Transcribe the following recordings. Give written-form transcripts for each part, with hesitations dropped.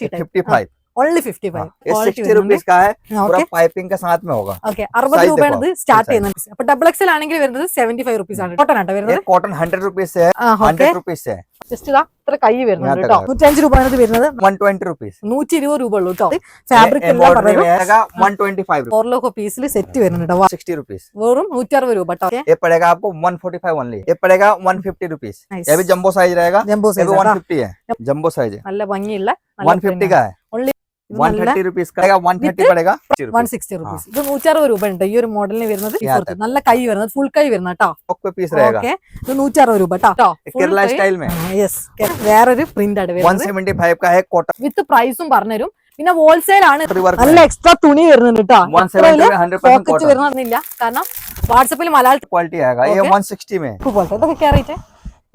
55 only 55. ये 60 rupees का है, पूरा पाइपिंग के साथ में होगा. ഓക്കെ 60 രൂപയാണ് ഇത് സ്റ്റാർട്ട് ചെയ്യുന്നത്. അപ്പൊ ഡബിൾ എക്സൽ ആണെങ്കിൽ വരുന്നത് 75 റുപ്പീസ് ആണ്. കോട്ടൺ ആട്ടോ വരുന്നത്. कॉटन 100 रुपीस से है, 100 रुपीस से है. ജസ്റ്റ് ഇതാ ഇത്ര കൈ വരുന്നുണ്ട് കേട്ടോ. 105 രൂപയാണ് ഇത് വരുന്നത്. 120 रुपीस, 120 രൂപ ഉള്ളൂ കേട്ടോ. ഫാബ്രിക് എല്ലാം പറയുന്നത് 125 रुपीस. ഓർലോക്കോ പീസിൽ സെറ്റ് വരുന്നുണ്ട് കേട്ടോ. 60 रुपीस, വെറും 160 രൂപ കേട്ടോ. ये पड़ेगा आपको 145 ओनली. ये पड़ेगा 150 रुपीस. ये भी जंबो साइज रहेगा. ജംബോ ये भी സൈസ് 150 है, जंबो साइज है. നല്ല ഭംഗിയുള്ള 150 का है. ഓൺലി 130 रुपीस का, 130 पड़ेगा 160 റുപ്പീസ്. ഇത് 160 രൂപ ഉണ്ട് ഈ ഒരു മോഡലിന് വരുന്നത്. നല്ല കൈ വരുന്നത്, ഫുൾ കൈ വരുന്ന കേട്ടോ. पीस रहेगा. ഓക്കെ ഇത് 160 രൂപ കേട്ടോ. केरला स्टाइल में. യെസ് വേറൊരു പ്രിന്റ് ആണ് വരുന്നത്. 175 का है कॉटन വിത്ത് പ്രൈസും പറഞ്ഞുതരും. പിന്നെ ഹോൾസെയിൽ ആണ്. work നല്ല എക്സ്ട്രാ തുണി വരുന്നുണ്ട് കേട്ടോ. 170 100% പോക്കറ്റ് വരുന്നില്ല, കാരണം വാട്സപ്പിൽ മലയാളം क्वालिटी आएगा. ये 160 में. പോലത്തെ ഇതൊക്കെ കയറിയിട്ട്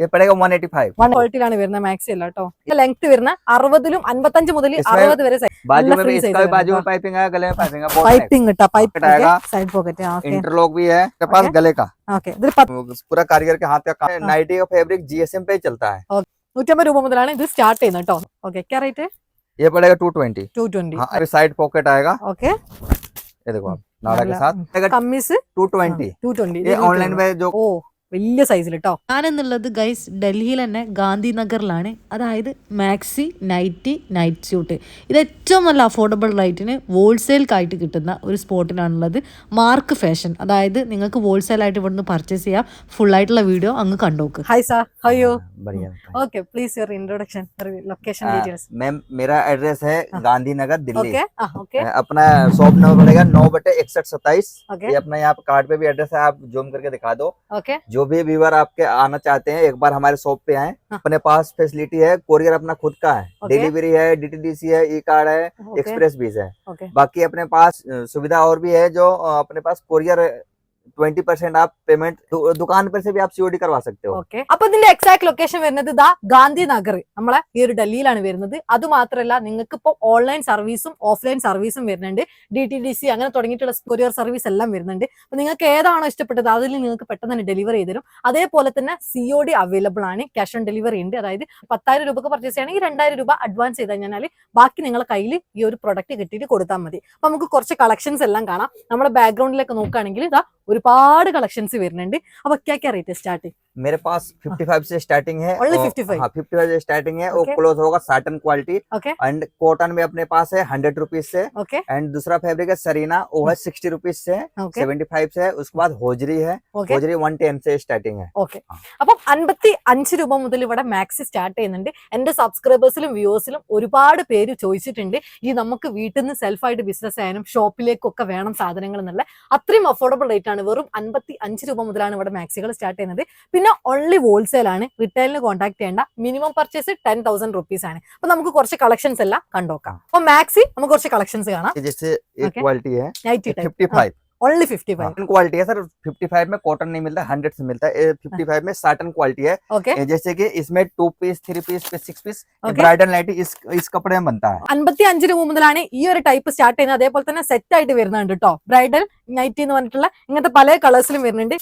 ये पड़ेगा 185. ക്വാളിറ്റിയിലാണ് വരുന്നത്. മാക്സി അല്ല കേട്ടോ. ലെങ്ത് വരുന്ന 60 55 മുതൽ 60 വരെ बाजू में भी इसका भी बाजू में पाइपिंग है, गले में पाइपिंग है. പൈപ്പിംഗ് കേട്ടോ. പൈപ്പ് आएगा. Side pocket. ഓക്കെ इंटरलॉक भी है के पास गले का. ഓക്കെ ഇതിൽ पूरा कारीगर के हाथ का काम. नाइटी का फैब्रिक GSM पे ही चलता है. 150 രൂപ മുതലാണ് ഇത് സ്റ്റാർട്ട് ചെയ്യുന്നത് കേട്ടോ. ഓക്കെ क्या रेट है? ये पड़ेगा 220. 220. हाँ, अभी साइड पॉकेट आएगा. ओके ये देखो आप नाड़ा के साथ. कमीज 220. 220. ये ऑनलाइन में जो വലിയ സൈസിൽ കേട്ടോ. ഞാനെന്നുള്ളത് ഗൈസ് ഡൽഹിയിൽ തന്നെ ഗാന്ധിനഗറിലാണ്. അതായത് മാക്സി, നൈറ്റി, നൈറ്റ് സ്യൂട്ട് ഇത് ഏറ്റവും നല്ല അഫോർഡബിൾ റേറ്റിന് ഹോൾസെയിൽക്കായിട്ട് കിട്ടുന്ന ഒരു സ്പോട്ടിലാണുള്ളത്. Mark fashion. അതായത് നിങ്ങൾക്ക് ഹോൾസെയിലായിട്ട് ഇവിടുന്ന് പർച്ചേസ് ചെയ്യാം. ഫുൾ ആയിട്ടുള്ള വീഡിയോ അങ്ങ് കണ്ടോക്ക്. Hi sir, how you? बढ़िया. Okay please your introduction, location details. Ma'am मेरा एड्रेस है गांधीनगर दिल्ली. Okay okay. अपना शॉप नंबर पड़ेगा 9/6127. ओके ये अपना यहाँ कार्ड पे भी एड्रेस है, आप जूम करके दिखा दो. ओके. जो भी व्यूअर आपके आना चाहते हैं एक बार हमारे शॉप पे आए. अपने पास फैसिलिटी है, कोरियर अपना खुद का है, डिलीवरी है, DTDC है, ई कार्ड है, एक्सप्रेस बीस है. बाकी अपने पास सुविधा और भी है, जो अपने पास कोरियर 20% आप पेमेंट दुकान पर से भी आप COD करवा सकते हो. ഓക്കെ. അപ്പൊ ഇതിന്റെ എക്സാക്ട് ലൊക്കേഷൻ വരുന്നത് ഇതാ ഗാന്ധിനഗർ, നമ്മളെ ഈ ഒരു ഡൽഹിയിലാണ് വരുന്നത്. അത് മാത്രമല്ല നിങ്ങൾക്ക് ഇപ്പൊ ഓൺലൈൻ സർവീസും ഓഫ്ലൈൻ സർവീസും വരുന്നുണ്ട്. DTDC അങ്ങനെ തുടങ്ങിയിട്ടുള്ള കൊറിയർ സർവീസ് എല്ലാം വരുന്നുണ്ട്. അപ്പൊ നിങ്ങൾക്ക് ഏതാണോ ഇഷ്ടപ്പെട്ടത് അതിൽ നിങ്ങൾക്ക് പെട്ടെന്ന് തന്നെ ഡെലിവറി ചെയ്ത് തരും. അതേപോലെ തന്നെ COD അവൈലബിൾ ആണ്, ക്യാഷ് ഓൺ ഡെലിവറി ഉണ്ട്. അതായത് 10,000 രൂപക്ക് പർച്ചേസ് ചെയ്യണമെങ്കിൽ 2,000 രൂപ അഡ്വാൻസ് ചെയ്ത് കഴിഞ്ഞാൽ ബാക്കി നിങ്ങളെ കയ്യിൽ ഈ ഒരു പ്രൊഡക്റ്റ് കിട്ടിയിട്ട് കൊടുത്താൽ മതി. അപ്പൊ നമുക്ക് കുറച്ച് കളക്ഷൻസ് എല്ലാം കാണാം. നമ്മുടെ ബാക്ക്ഗ്രൗണ്ടിലേക്ക് നോക്കുകയാണെങ്കിൽ ഇതാ ഒരുപാട് കളക്ഷൻസ് വരുന്നുണ്ട്. അപ്പൊ क्या रेट है स्टार्टिंग? मेरे पास 55 से स्टार्टिंग है. ओनली 55? हाँ 55 से स्टार्टिंग है. वो क्लोज होगा satin quality. Okay. And cotton में अपने पास है 100 रुपीज से. ओके. एंड दूसरा फैब्रिक है सरीना, वो है 60 रुपीज से. 75 से. उसके बाद होजरी है. होजरी 110 से स्टार्टिंग है. ഓക്കെ. അപ്പം 55 രൂപ മുതൽ ഇവിടെ മാക്സി സ്റ്റാർട്ട് ചെയ്യുന്നുണ്ട്. എന്റെ സബ്സ്ക്രൈബേഴ്സിലും വ്യൂവേഴ്സിലും ഒരുപാട് പേര് ചോദിച്ചിട്ടുണ്ട് ഈ നമുക്ക് വീട്ടിൽ നിന്ന് സെൽഫായിട്ട് ബിസിനസ് ആയാലും ഷോപ്പിലേക്കൊക്കെ വേണം സാധനങ്ങൾ എന്നുള്ള. അത്രയും അഫോർഡബിൾ റേറ്റ് ആണ്. വെറും 55 രൂപ മുതലാണ് ഇവിടെ മാക്സികൾ സ്റ്റാർട്ട് ചെയ്യുന്നത്. പിന്നെ ഓൺലി ഹോൾസെയിൽ ആണ്. റിറ്റെയിലിന് കോൺടാക്ട് ചെയ്യേണ്ട. മിനിമം പർച്ചേസ് 10,000 റുപ്പീസ് ആണ്. അപ്പൊ നമുക്ക് കുറച്ച് കളക്ഷൻസ് എല്ലാം കണ്ടോക്കാം. അപ്പൊ മാക്സി നമുക്ക് കുറച്ച് കളക്ഷൻസ് കാണാം. जैसे एक क्वालिटी है നൈറ്റി ടൈപ്പ് 55. ओनली 55. क्वालिटी है सर. 55 में कॉटन नहीं मिलता, 100 से मिलता है. 55 में साटन क्वालिटी है. ओके. जैसे कि इसमें 2 piece 3 piece 6 piece bridal nightie इस कपड़े में बनता है. 55 രൂപ മുതലാണ് ഈ ഒരു ടൈപ്പ് സ്റ്റാർട്ട് ചെയ്യുന്നത്. അതേപോലെ തന്നെ സെറ്റ് ആയിട്ട് വരുന്നുണ്ട് കേട്ടോ. ബ്രൈഡൽ നൈറ്റി എന്ന് പറഞ്ഞിട്ടുള്ള ഇങ്ങനത്തെ പല കളേഴ്സിലും വരുന്നുണ്ട്.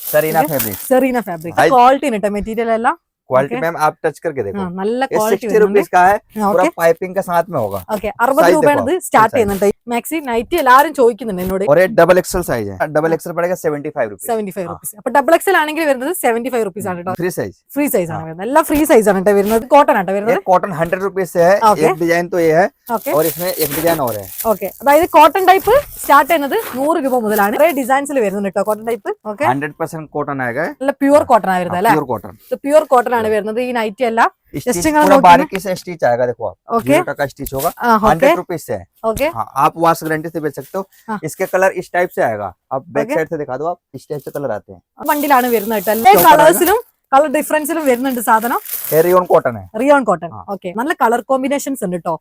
സെറീന ഫാബ്രിക് ക്വാളിറ്റി ഉണ്ട് കേട്ടോ. മെറ്റീരിയൽ എല്ലാം क्वालिटी मैम आप टच करके देखो. നല്ല ക്വാളിറ്റി 60 रुपीस का है. पूरा पाइपिंग के साथ में होगा. ഓക്കെ. 60 രൂപയാണ് ഇത് സ്റ്റാർട്ട് ചെയ്യുന്നുണ്ട്. മാക്സി നൈറ്റി എല്ലാവരും ചോദിക്കുന്നുണ്ട് എന്നോട്. और ये डबल एक्सेल साइज है. डबल एक्सेल पड़ेगा 75 रुपीस. 75 റുപ്പീസ്. അപ്പൊ ഡബിൾ എക്സൽ ആണെങ്കിൽ വരുന്നത് 75 റുപ്പീസ് ആണ് കേട്ടോ. Free size. ഫ്രീ സൈസ് ആണ് വരുന്നത്. എല്ലാം ഫ്രീ സൈസ് ആണ് കേട്ടോ വരുന്നത്. കോട്ടൺ ആട്ടോ വരുന്നത്. कॉटन 100 रुपीस से है. एक डिजाइन तो ये है. और इसमें एक डिजाइन और है. ഓക്കെ. അതായത് കോട്ടൺ ടൈപ്പ് സ്റ്റാർട്ട് ചെയ്യുന്നത് 100 രൂപ മുതലാണ്. കുറെ ഡിസൈൻസിൽ വരുന്നുണ്ട് കേട്ടോ കോട്ടൺ ടൈപ്പ്. ഓക്കെ. 100% कॉटन आएगा. നല്ല പ്യുവർ കോട്ടൺ ആണ് വരുന്നത് അല്ലേ? Pure cotton. പ്യുവർ കോട്ടൺ ആണ് വരുന്നത്. ഈ നൈറ്റി അല്ല पूरा बारीकी से स्टिच आएगा. देखो आप. ओके. का स्टिच होगा. 100 रुपीस से है. ओके. हाँ, आप वॉश गारंटी से बेच सकते हो. इसके कलर इस टाइप से आएगा. आप बैक साइड से दिखा दो. आप इस टाइप से कलर आते हैं. വണ്ടിയിലാണ് വരുന്നത് കേട്ടോ. എല്ലാ കളേഴ്സിലും കളർ ഡിഫറൻസിലും വരുന്നുണ്ട് സാധനം. रियोन कॉटन है. റിയോൺ കോട്ടൺ. ഓക്കെ. നല്ല കളർ കോമ്പിനേഷൻസ് ഉണ്ട് കേട്ടോ.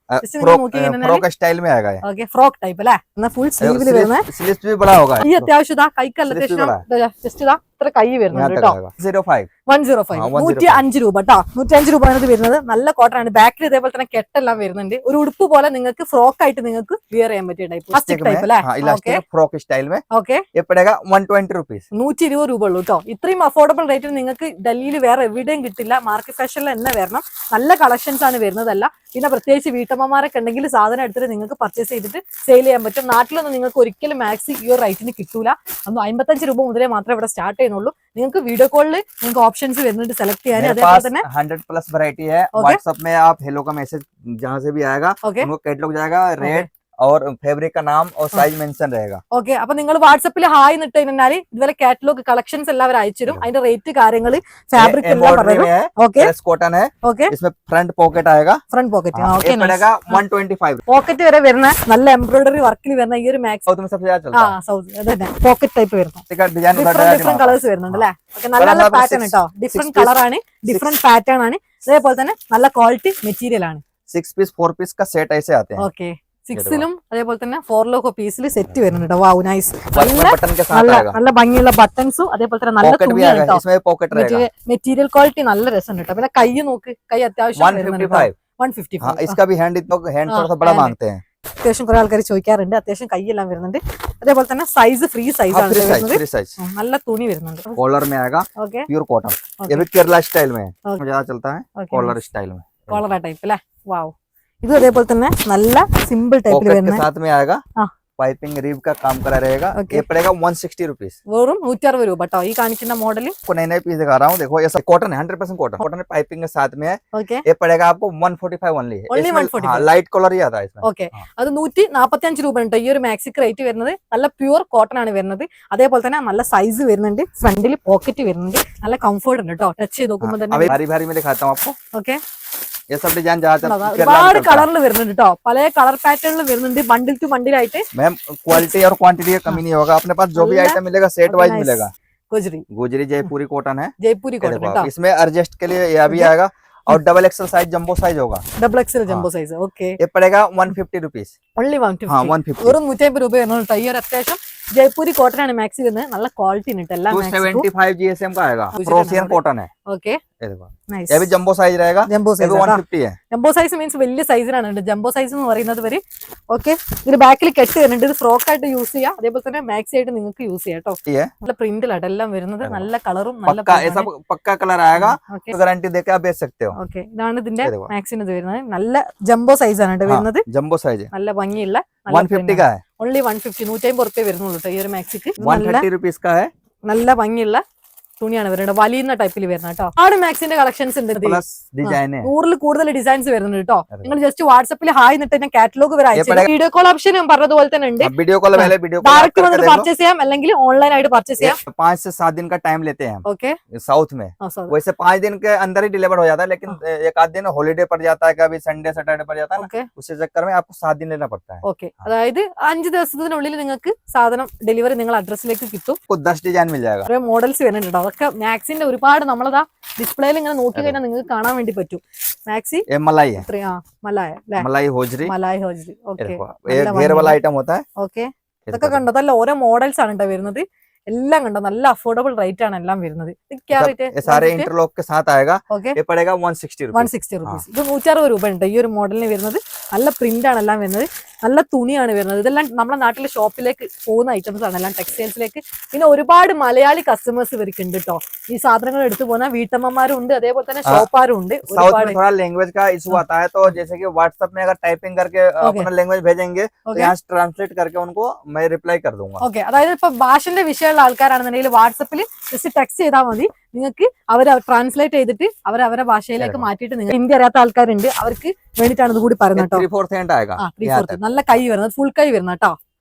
फ्रॉक स्टाइल में आएगा. ഓക്കെ. ഫ്രോക്ക് ടൈപ്പ് അല്ലേ? എന്നാ ഫുൾ സ്ലീവിൽ വരുന്നത്. स्लीव्स भी बड़ा होगा. ഈ അത്യാവശ്യം ഇതാ കൈക്കല്ല അത്യാവശ്യം ജസ്റ്റ് ഇതാ ഇത്ര കൈ വരുന്നുണ്ട് കേട്ടോ. 105 105 105 രൂപ കേട്ടോ. 105 രൂപ ആണ് വരുന്നത്. നല്ല കോട്ടൺ ആണ്. ബാക്കിൽ ഇതേപോലെ തന്നെ കെട്ടെല്ലാം വരുന്നുണ്ട്. ഒരു ഉടുപ്പ് പോലെ നിങ്ങൾക്ക് ഫ്രോക്ക് ആയിട്ട് നിങ്ങൾക്ക് വിയർ ചെയ്യാൻ പറ്റിയ ടൈപ്പ് പ്ലാസ്റ്റിക് ടൈപ്പ് അല്ലേ? ഫ്രോക്ക് സ്റ്റൈൽ में ഓക്കെ. ये पड़ेगा 120 रुपीस. 120 രൂപ ഉള്ളൂ കേട്ടോ. ഇത്രയും അഫോർഡബിൾ റേറ്റിൽ നിങ്ങൾക്ക് ഡൽഹിയിൽ വേറെ എവിടെയും കിട്ടില്ല. മാർക്കറ്റ് ഫാഷനിൽ തന്നെ വരണം. നല്ല കളക്ഷൻസ് ആണ് വരുന്നതല്ല. പിന്നെ പ്രത്യേകിച്ച് വീട്ടമ്മമാരൊക്കെ ഉണ്ടെങ്കിൽ സാധനം എടുത്തിട്ട് നിങ്ങൾക്ക് പർച്ചേസ് ചെയ്തിട്ട് സെയിൽ ചെയ്യാൻ പറ്റും. നാട്ടിലൊന്നും നിങ്ങൾക്ക് ഒരിക്കലും മാക്സി ഈ ഒരു റേറ്റിന് കിട്ടൂല. അന്ന് 55 രൂപ മുതലേ മാത്രമേ ഇവിടെ സ്റ്റാർട്ട് ചെയ്യുന്നുള്ളൂ. നിങ്ങൾക്ക് വീഡിയോ കോളിൽ നിങ്ങൾക്ക് ഓപ്ഷൻസ് വരുന്നുണ്ട് സെലക്ട് ചെയ്യാൻ. അതേപോലെ തന്നെ 100+ वैरायटी है. व्हाट्सएप में आप हेलो का मैसेज जहाँ से भी आएगा उनको कैटलॉग जाएगा, रेट और फैब्रिक का नाम और साइज मेंशन रहेगा. ഓക്കെ. അപ്പൊ നിങ്ങൾ വാട്സപ്പിൽ ഹായ് എന്നിട്ട് കഴിഞ്ഞാൽ ഇതുവരെ കാറ്റലോഗ് കളക്ഷൻസ് എല്ലാവരും അയച്ചിരും. അതിന്റെ റേറ്റ് കാര്യങ്ങൾ ഫാബ്രിക് എല്ലാം പറഞ്ഞു. ഓക്കെ. कॉटन है. ഓക്കെ. इसमें फ्रंट पॉकेट आएगा. Front pocket. ये पड़ेगा 125. പോക്കറ്റ് വരെ വരുന്ന നല്ല എംബ്രോയിഡറി വർക്കിൽ വരുന്ന ഈ ഒരു മാക്സ് साउथ में सबसे ज्यादा चलता है. സൗത്ത് അതന്നെ പോക്കറ്റ് ടൈപ്പ് വരുന്നത്. इसका डिजाइन ഡിഫറെന്റ് കളേഴ്സ് വരുന്നുണ്ട് അല്ലേ? ഓക്കെ. നല്ല നല്ല പാറ്റേൺ കേട്ടോ. ഡിഫറെന്റ് കളറാണ്, ഡിഫറെന്റ് പാറ്റേൺ ആണ്. അതേപോലെ തന്നെ നല്ല ക്വാളിറ്റി മെറ്റീരിയൽ ആണ്. 6 पीस 4 पीस का सेट ऐसे आते हैं. ഓക്കെ. 6ലും അതേപോലെ തന്നെ 4 പീസിൽ സെറ്റ് വരുന്നുണ്ട്. Wow nice. बटन के साथ आएगा. നല്ല ഭംഗിയുള്ള ബട്ടൺസും അതേപോലെ തന്നെ നല്ല पॉकेट भी आएगा. इसमें पॉकेट रहेगा. മെറ്റീരിയൽ ക്വാളിറ്റി നല്ല രസം കേട്ടോ. പിന്നെ കൈ നോക്ക്, കൈ അത്യാവശ്യം 155. 155. हाँ, इसका भी हैंड थोड़ा सा बड़ा मांगते हैं. അത്യാവശ്യം കുറെ ആൾക്കാർ ചോദിക്കാറുണ്ട്. അത്യാവശ്യം കൈയെല്ലാം വരുന്നുണ്ട്. അതേപോലെ തന്നെ സൈസ് ഫ്രീ സൈസ് ആണ് വരുന്നത്. Free size. നല്ല തുണി വരുന്നുണ്ട്. कॉलर में आएगा. ഓക്കെ. Pure cotton. ये भी केरला स्टाइल में है. ज्यादा चलता है कॉलर स्टाइल में. കോളറ ടൈപ്പ് അല്ലേ? വാവ്. ഇത് അതേപോലെ തന്നെ നല്ല സിമ്പിൾ ടൈപ്പിൽ पॉकेट വരുന്ന के साथ में आएगा. हाँ. पाइपिंग रिब का काम करा रहेगा. ये पड़ेगा 160 रुपीस. വെറും 160 രൂപ കേട്ടോ. ഈ കാണിക്കുന്ന മോഡൽ आपको नए नए पीस दिखा रहा हूँ. देखो ये सब कॉटन है. 100% कॉटन. कॉटन में पाइपिंग के साथ में है. ഓക്കെ. ये पड़ेगा आपको 145 ओनली. Only 145. लाइट कलर ही आता है इसमें. ഓക്കെ. അത് 145 രൂപ ഉണ്ട് ഈ ഒരു മാക്സിക്ക് റേറ്റ് വരുന്നത്. നല്ല പ്യൂർ കോട്ടൺ ആണ് വരുന്നത്. അതേപോലെ തന്നെ നല്ല സൈസ് വരുന്നുണ്ട്. ഫ്രണ്ടിൽ പോക്കറ്റ് വരുന്നുണ്ട്. നല്ല കംഫർട്ട് ഉണ്ട് കേട്ടോ. ടച്ച് ചെയ്ത് നോക്കുമ്പോൾ തന്നെ. अभी भारी भारी में दिखाता हूँ आपको. ഓക്കെ. ये सब डिजाइन ज्यादा ഒരുപാട് കളറിൽ വരുന്നുണ്ട് കേട്ടോ. പല കളർ പാറ്റേണിൽ വരുന്നുണ്ട്. ബണ്ടിൽ ടു ബണ്ടിലായിട്ട്. मैम क्वालिटी और क्वांटिटी का कमी नहीं होगा. अपने पास जो भी आइटम मिलेगा सेट वाइज मिलेगा. ഗുജറി गुजरी जयपुरी कॉटन है. ജയ്പൂരി കോട്ടൺ കേട്ടോ. इसमें एडजस्ट के लिए यह भी आएगा. और double XL size jumbo size होगा. Double XL jumbo size. Okay. ये पड़ेगा 150 रुपीस. only 150. हाँ 150. വെറും 150 രൂപ വരുന്നുണ്ട് കേട്ടോ. ഈ ഒരു അത്യാവശ്യം ജയ്പൂരി കോട്ടൺ ആണ് മാക്സി വരുന്നത്. നല്ല ക്വാളിറ്റി ഉണ്ട് എല്ലാ മാക്സിക്കും. 275 GSM का आएगा. प्रोसियन कॉटन है. ഓക്കെ. ये देखो. നൈസ്. ये भी जंबो साइज रहेगा. ജംബോ ये भी സൈസ് 150 है. ജംബോ സൈസ് മീൻസ് വലിയ സൈസിനാണ് ജംബോ സൈസ് എന്ന് പറയുന്നത് വരെ. ഓക്കെ. ഇതിന് ബാക്കിൽ കെട്ട് വരുന്നുണ്ട്. ഇത് ഫ്രോക്ക് ആയിട്ട് യൂസ് ചെയ്യാം. അതേപോലെ തന്നെ മാക്സി ആയിട്ട് നിങ്ങൾക്ക് യൂസ് ചെയ്യാം കേട്ടോ. ये നല്ല പ്രിന്റിലാണ് എല്ലാം വരുന്നത്. നല്ല കളറും നല്ല पक्का ये सब पक्का कलर आएगा. ഓക്കെ. गारंटी देके आप बेच सकते हो. ഓക്കെ. ഇതാണ് ഇതിന്റെ ഇത് മാക്സിന് ഇത് വരുന്നത്. നല്ല ജംബോ സൈസ് ആണ് വരുന്നത്. जंबो साइज है. നല്ല ഭംഗിയുള്ള 150 का है. ഓൺലി 150 150 റുപ്യ വരുന്നുള്ളൂ കേട്ടോ ഈ ഒരു മാക്സിക്ക്. 130 रुपीस का है. നല്ല ഭംഗിയുള്ള തുണിയാണ് വരുന്നത്. വലിയ ടൈപ്പിൽ വരുന്ന കേട്ടോ. ആട് മാക്സിന്റെ കളക്ഷൻസ് ഉണ്ട്. प्लस डिजाइन है. 100 കൂടുതൽ ഡിസൈൻസ് വരുന്നുണ്ട് കേട്ടോ. നിങ്ങൾ ജസ്റ്റ് വാട്സപ്പിൽ ഹായ് എന്നിട്ട് തന്നെ കാറ്റലോഗ് വരെ അയച്ചു. വീഡിയോ കോൾ ഓപ്ഷൻ ഞാൻ പറഞ്ഞതുപോലെ തന്നെ ഉണ്ട്. वीडियो कॉल पहले वीडियो कॉल ഡയറക്റ്റ് വന്നിട്ട് പർച്ചേസ് ചെയ്യാം അല്ലെങ്കിൽ ഓൺലൈൻ ആയിട്ട് പർച്ചേസ് ചെയ്യാം. 5 से 7 दिन का टाइम लेते हैं हम ഓക്കെ. साउथ में. वैसे 5 दिन के अंदर ही डिलीवर हो जाता है. लेकिन एक आध दिन हॉलीडे पड़ जाता है. कभी संडे सैटरडे पड़ जाता है ना. ഓക്കെ. उसी चक्कर में आपको 7 दिन लेना पड़ता है. ഓക്കെ. അതായത് 5 ദിവസത്തിനുള്ളിൽ നിങ്ങൾക്ക് സാധനം ഡെലിവറി നിങ്ങൾ അഡ്രസ്സിലേക്ക് കിട്ടും. आपको 10 डिजाइन मिल जाएगा. കുറെ മോഡൽസ് വരുന്നുണ്ട്. അതൊക്കെ മാക്സിന്റെ ഒരുപാട് നമ്മളതാ ഡിസ്പ്ലേയിൽ ഇങ്ങനെ നോക്കി കഴിഞ്ഞാൽ നിങ്ങൾക്ക് കാണാൻ വേണ്ടി പറ്റും. മാക്സി ये मलाई है. മലായ അല്ലേ? मलाई होजरी. മലായ ഹോജറി. ये ഓക്കെ. देखो, ये घेर वाला आइटम होता है. ഓക്കെ. ഇതൊക്കെ കണ്ടോ? നല്ല ഓരോ മോഡൽസ് ആണ് കേട്ടോ വരുന്നത്. എല്ലാം കണ്ടോ? നല്ല അഫോർഡബിൾ റേറ്റ് ആണ് എല്ലാം വരുന്നത്. ये सारे इंटरलॉक के साथ आएगा. ഓക്കെ. ये पड़ेगा 160 रुपीस. 160 റുപ്പീസ്. ഇത് 160 രൂപ ഉണ്ട് ഈ ഒരു മോഡലിന് വരുന്നത്. നല്ല പ്രിന്റ് ആണ് എല്ലാം വരുന്നത്. നല്ല തുണിയാണ് വരുന്നത്. ഇതെല്ലാം നമ്മുടെ നാട്ടിലെ ഷോപ്പിലേക്ക് പോകുന്ന ഐറ്റംസ് ആണ് എല്ലാം ടെക്സ്റ്റൈൽസിലേക്ക്. പിന്നെ ഒരുപാട് മലയാളി കസ്റ്റമേഴ്സ് ഇവർക്ക് ഉണ്ട് കേട്ടോ. ഈ സാധനങ്ങൾ എടുത്തു പോകുന്ന വീട്ടമ്മമാരും ഉണ്ട്. അതേപോലെ തന്നെ ഷോപ്പാരും ഉണ്ട്. साउथ में थोड़ा लैंग्वेज का इशू आता है. तो जैसे कि व्हाट्सएप में अगर टाइपिंग करके अपना लैंग्वेज भेजेंगे तो यहाँ से ट्रांसलेट करके उनको मैं रिप्लाई कर दूंगा. ഓക്കെ. അതായത് ഇപ്പൊ ഭാഷന്റെ വിഷയമുള്ള ആൾക്കാരാണെന്നുണ്ടെങ്കിൽ വാട്സപ്പിൽ ജസ്റ്റ് ടെക്സ്റ്റ് ചെയ്താൽ മതി. നിങ്ങൾക്ക് അവർ ട്രാൻസ്ലേറ്റ് ചെയ്തിട്ട് അവരെ ഭാഷയിലേക്ക് മാറ്റിയിട്ട് നിങ്ങൾ ഹിന്ദി അറിയാത്ത ആൾക്കാരുണ്ട്. അവർക്ക് വേണ്ടിയിട്ടാണ് ഇത് കൂടി പറയുന്നത് കേട്ടോ. 3/4 हैंड आएगा. 3/4 നല്ല കൈ വരുന്നത്. ഫുൾ കൈ വരുന്ന കേട്ടോ.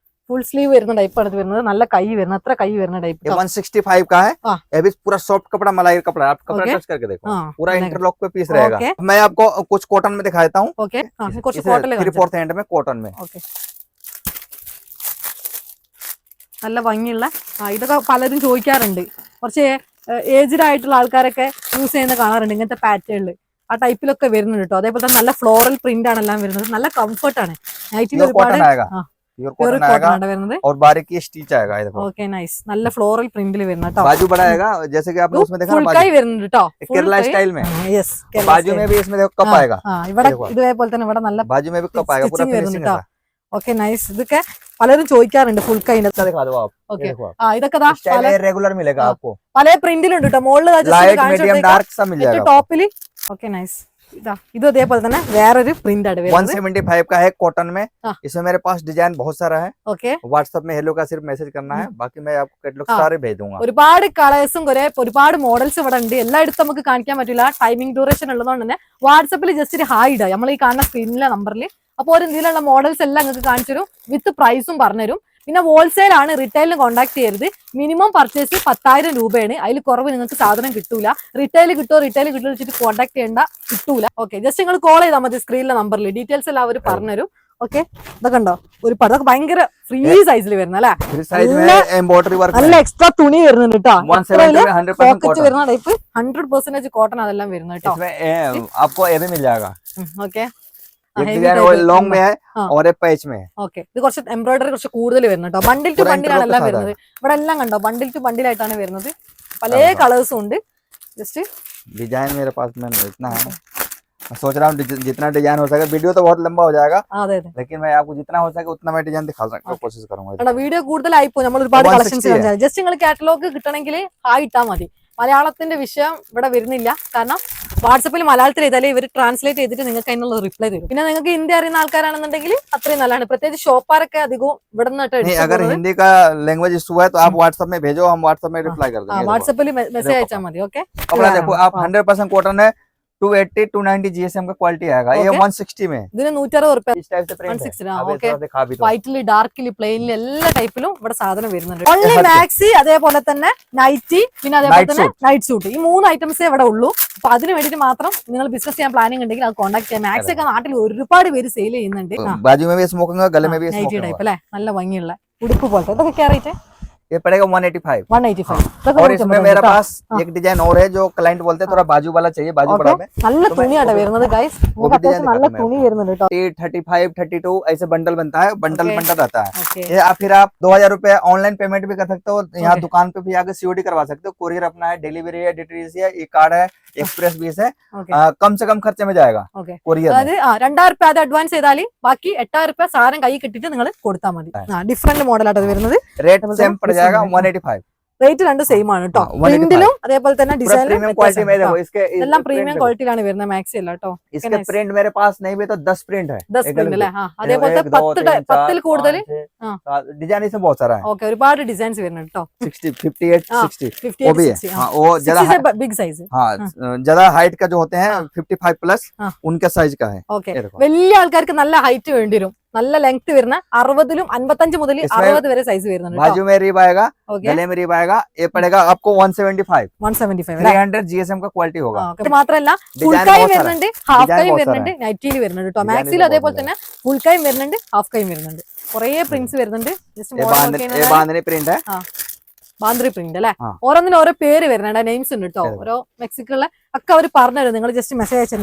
ഫുൾ സ്ലീവ് വരുന്ന ടൈപ്പ് ആണ് വരുന്നത്. നല്ല കൈ വരുന്ന അത്ര കൈ വരുന്ന ടൈപ്പ്. 165 का है. ये भी पूरा सॉफ्ट कपड़ा मलाई कपड़ा. आप कपड़ा Okay. टच करके देखो. हाँ, पूरा मैंने- इंटरलॉक पे पीस रहेगा. Okay. मैं आपको कुछ कॉटन में दिखा देता हूँ. ഓക്കെ. കുറച്ച് കോട്ടല് 3/4 हैंड में कॉटन में. ഓക്കെ. നല്ല ഭംഗിയുള്ള ഇതൊക്കെ പലരും ചോദിക്കാറുണ്ട്. കുറച്ച് ഏജ്ഡ് ആയിട്ടുള്ള ആൾക്കാരൊക്കെ യൂസ് ചെയ്യുന്ന കാണാറുണ്ട് ഇങ്ങനത്തെ പാറ്റേണിൽ. ആ ടൈപ്പിലൊക്കെ വരുന്നുണ്ട് കേട്ടോ. അതേപോലെ തന്നെ നല്ല ഫ്ലോറൽ പ്രിന്റ് ആണ് എല്ലാം വരുന്നത്. നല്ല കംഫർട്ട് ആണ്. നൈറ്റിൽ Pure ഒരുപാട് cotton आएगा. प्योर പ്യൂർ कॉटन കോട്ടൺ आएगा ആണ് വരുന്നത്. और बारीक ये स्टिच आएगा, ये देखो ഓക്കെ നൈസ്. നല്ല ഫ്ലോറൽ പ്രിന്റിൽ വരുന്ന കേട്ടോ. बाजू बड़ा आएगा, जैसे कि आपने उसमें देखा ഫുൾ ना കൈ बाजू വരുന്നുണ്ട് കേട്ടോ. केरला स्टाइल में, യെസ്. बाजू में भी इसमें देखो कप आएगा, ഇവിടെ देखो। ഇതേപോലെ തന്നെ ഇവിടെ നല്ല बाजू में भी कप आएगा, पूरा स्टिचिंग फिनिशिंग വരുന്നുണ്ട് है। Okay nice. ഇതൊക്കെ പലരും ചോദിക്കാറുണ്ട് ഫുൾ കൈന്റെ. इसका दिखा दो आप, ഓക്കെ ये देखो आप। ആ ഇതൊക്കെ ദാ स्टाइल പല ये रेगुलर मिलेगा आपको, പല പ്രിന്റിലുണ്ട് കേട്ടോ. മുകളിൽ लाइट मीडियम डार्क सब मिल जाएगा आपको। ടോപ്പില്. Okay nice. ഇതാ ഇത് അതേപോലെ തന്നെ വേറൊരു പ്രിന്റ് ആണ് വരുന്നത്. 175 का है कॉटन में। हाँ। इसमें मेरे पास डिजाइन बहुत सारा है। ഓക്കെ व्हाट्सएप में हेलो का सिर्फ मैसेज करना है, बाकी मैं आपको कैटलॉग हाँ। सारे भेज दूंगा। ഒരുപാട് കളേഴ്സും ഒരുപാട് മോഡൽസ് ഇവിടെ ഉണ്ട്. എല്ലായിടത്തും നമുക്ക് കാണിക്കാൻ പറ്റില്ല, ടൈമിംഗ് ഡ്യൂറേഷൻ ഉള്ളതുകൊണ്ട് തന്നെ വാട്സപ്പിൽ ജസ്റ്റ് ഒരു ഹായ് ഇടുക നമ്മൾ ഈ കാണുന്ന സ്ക്രീനിലെ നമ്പറിൽ. അപ്പോൾ ഒരു ഇതിലുള്ള മോഡൽസ് എല്ലാം നിങ്ങൾക്ക് കാണിച്ചു തരും, വിത്ത് പ്രൈസും പറഞ്ഞുതരും. പിന്നെ ഹോൾസെയിൽ ആണ്, റിറ്റെയിലിന് കോൺടാക്ട് ചെയ്യരുത്. മിനിമം പർച്ചേസ് 10,000 രൂപയാണ്. അതിൽ കുറവ് നിങ്ങൾക്ക് സാധനം കിട്ടൂല. റിറ്റെയിൽ കിട്ടുമോ വെച്ചിട്ട് കോൺടാക്ട് ചെയ്യേണ്ട, കിട്ടൂല. ഓക്കെ ജസ്റ്റ് നിങ്ങൾ കോൾ ചെയ്താൽ മതി സ്ക്രീനിലെ നമ്പറിൽ. ഡീറ്റെയിൽസ് എല്ലാം അവർ പറഞ്ഞുതരും. ഓക്കെ ഇതൊക്കെ ഉണ്ടോ ഒരു പടം, അതൊക്കെ ഭയങ്കര ഫ്രീ സൈസിൽ വരുന്ന അല്ലെ. फ्री साइज में एम्ब्रॉयडरी वर्क നല്ല എക്സ്ട്രാ തുണി വരുന്നുണ്ട് കേട്ടോ. 170 में 100% പോക്കറ്റ് कॉटन। വരുന്ന ടൈപ്പ് 100% കോട്ടൺ അതെല്ലാം വരുന്നത് കേട്ടോ. इसमें आपको ये भी मिल जाएगा, ഓക്കെ एक डिजाइन लॉन्ग में है हाँ। और एक पैच में है। ഓക്കെ ഇത് കുറച്ച് എംബ്രോയിഡറി കുറച്ച് കൂടുതൽ വരുന്നത് കേട്ടോ. ബണ്ടിൽ ടു पूरा ബണ്ടിലാണ് interlock എല്ലാം के साथ വരുന്നത്. ഇവിടെ എല്ലാം കണ്ടോ ബണ്ടിൽ ടു ബണ്ടിലായിട്ടാണ് വരുന്നത്. പല हाँ। കളേഴ്സും ഉണ്ട്. ജസ്റ്റ് डिजाइन मेरे पास में इतना है, मैं सोच रहा हूँ जितना डिजाइन हो सके। वीडियो तो बहुत लंबा हो जाएगा, അതെ അതെ लेकिन मैं आपको जितना हो सके उतना मैं डिजाइन दिखा सकता हूँ, कोशिश करूंगा। കണ്ടോ വീഡിയോ കൂടുതലായിപ്പോ നമ്മൾ ഒരുപാട് 160 കളക്ഷൻസ് കാണിച്ചാൽ ജസ്റ്റ് നിങ്ങൾ കാറ്റലോഗ് കിട്ടണമെങ്കിൽ ഹായ് ഇട്ടാൽ മതി. മലയാളത്തിന്റെ വിഷയം ഇവിടെ വരുന്നില്ല, കാരണം വാട്സപ്പിൽ മലയാളത്തിൽ ചെയ്താലേ ഇവർ ട്രാൻസ്ലേറ്റ് ചെയ്തിട്ട് നിങ്ങൾക്ക് അതിനുള്ള റിപ്ലൈ തരും. പിന്നെ നിങ്ങൾക്ക് ഹിന്ദി അറിയുന്ന ആൾക്കാരാണെന്നുണ്ടെങ്കിൽ അത്രയും നല്ലതാണ്. പ്രത്യേകിച്ച് ഷോപ്പാരൊക്കെ അധികവും ഇവിടെ नहीं, अगर നിന്നിട്ട് हिंदी का लैंग्वेज इशू है तो आप व्हाट्सएप में भेजो, हम व्हाट्सएप में रिप्लाई कर देंगे। देखो, വാട്സപ്പിൽ മെസ്സേജ് അയച്ചാൽ മതി. ഓക്കെ कपड़ा देखो आप, 100% कॉटन है। 280 290 GSM का क्वालिटी आएगा, ये Okay. 160 में ഇതിന് 160 റുപ്യ. इस टाइप से प्रिंट 160 है। हाँ, अब okay. ऐसा दिखा भी दो। വൈറ്റില് ഡാർക്കില് പ്ലെയിനില് എല്ലാ ടൈപ്പിലും ഇവിടെ സാധനം വരുന്നുണ്ട്. ഓൺലി മാക്സി അതേപോലെ തന്നെ നൈറ്റി പിന്നെ അതേപോലെ Night തന്നെ നൈറ്റ് സൂട്ട്, ഈ 3 ഐറ്റംസേ ഇവിടെ ഉള്ളൂ. അപ്പൊ അതിന് വേണ്ടിയിട്ട് മാത്രം നിങ്ങൾ ബിസിനസ് ചെയ്യാൻ പ്ലാനിങ് ഉണ്ടെങ്കിൽ അത് കോൺടാക്ട് ചെയ്യാം. മാക്സി ഒക്കെ നാട്ടിൽ ഒരുപാട് പേര് സെയിൽ ചെയ്യുന്നുണ്ട്. बाजू में भी स्मोकिंग है, गले में भी നൈറ്റി स्मोकिंग ടൈപ്പ് है। അല്ലെ, നല്ല ഭംഗിയുള്ള ഉടുപ്പ് പോലത്തെ. ഇതൊക്കെ കയറിയിട്ട് ये पड़ेगा 185। 185. और इसमें मेरे पास एक डिजाइन और है जो क्लाइंट बोलते हैं थोड़ा बाजू वाला चाहिए, बाजू बड़ा में। നല്ല തുണിയാട്ടോ വരുന്നത് ഗൈസ്. നമുക്ക് അത്യാവശ്യം നല്ല തുണി വരുന്നുണ്ട് കേട്ടോ. 35 32 ऐसे बंडल बनता है, बंडल Okay. बंडल रहता है। ഓക്കെ ये आप फिर आप 2000 रुपए ऑनलाइन पेमेंट भी कर सकते हो, यहाँ Okay. दुकान पे भी आके सीओडी करवा सकते हो। कोरियर अपना है, डिलीवरी है, DTDC है, ई कार्ड है, एक्सप्रेस बीस है। ഓക്കെ कम से कम खर्चे में जाएगा ഓക്കെ कोरियर में। അതായത് 2000 റുപ്യ അത് അഡ്വാൻസ് ചെയ്താൽ ബാക്കി 8000 റുപ്യ സാധനം കൈ കിട്ടിയിട്ട് നിങ്ങൾ കൊടുത്താൽ മതി. ഡിഫറെന്റ് മോഡലായിട്ട് വരുന്നത്. रेट मतलब सेम पड़ this जाएगा one है। 185। റേറ്റ് രണ്ട് സെയിം ആണ് കേട്ടോ. हाँ, 185। പ്രിന്റിലും അതേപോലെ തന്നെ पूरा प्रीमियम क्वालिटी में ഡിസൈനും देखो, इसके എല്ലാം print പ്രീമിയം देखो। ക്വാളിറ്റിയിലാണ് വരുന്നത്. മാക്സി അല്ല കേട്ടോ. इसके प्रिंट मेरे पास नहीं भी तो 10 प्रिंट है। 10 പ്രിന്റ് അല്ലേ. അതേപോലത്തെ 10 കൂടുതൽ डिजाइन इसमें बहुत सारा है। ഓക്കെ ഒരുപാട് ഡിസൈൻസ് വരുന്നുണ്ട് കേട്ടോ. 60 58 हाँ, 60 वो 58 भी है। 60 हाँ, वो ज्यादा ബിഗ് സൈസ്. हाँ ज्यादा हाइट का जो होते हैं हाँ। 55 प्लस हाँ। उनके साइज का है। ഓക്കെ ये देखो। വലിയ ആൾക്കാർക്ക് നല്ല ഹൈറ്റ് വേണ്ടി വരും. നല്ല ലെങ്ത് വരുന്ന 60 55 മുതൽ इसमें 60 വരെ സൈസ് വരുന്നുണ്ട് കേട്ടോ. बाजू में रिब आएगा, ഓക്കെ गले में रिब आएगा। ये पड़ेगा आपको 175। 175 അല്ലേ. 300 GSM का क्वालिटी होगा। ഇത് മാത്രമല്ല ഫുൾ डिजाइन കൈം बहुत सारा है। വരുന്നുണ്ട്, ഹാഫ് Design കൈം बहुत വരുന്നുണ്ട്, सारा നൈറ്റിയിൽ വരുന്നുണ്ട് കേട്ടോ. Design മാക്സിൽ बहुत അതേപോലെ सारा തന്നെ ഫുൾ കൈം വരുന്നുണ്ട്, ഹാഫ് കൈം വരുന്നുണ്ട്. കുറേ പ്രിന്റ്സ് വരുന്നുണ്ട്. ജസ്റ്റ് ये बांधनी प्रिंट है। ബാന്ദ്രി പ്രിന്റ് അല്ലെ. ആ. ഓരോന്നിനും ഓരോ പേര് വരുന്നുണ്ട്, നെയിംസ് ഉണ്ട് കേട്ടോ. അതെ. ഓരോ മെക്സിക്കോളിലെ ഒക്കെ അവർ പറഞ്ഞുതരും. നിങ്ങൾ ജസ്റ്റ് മെസ്സേജ് അയച്ചാൽ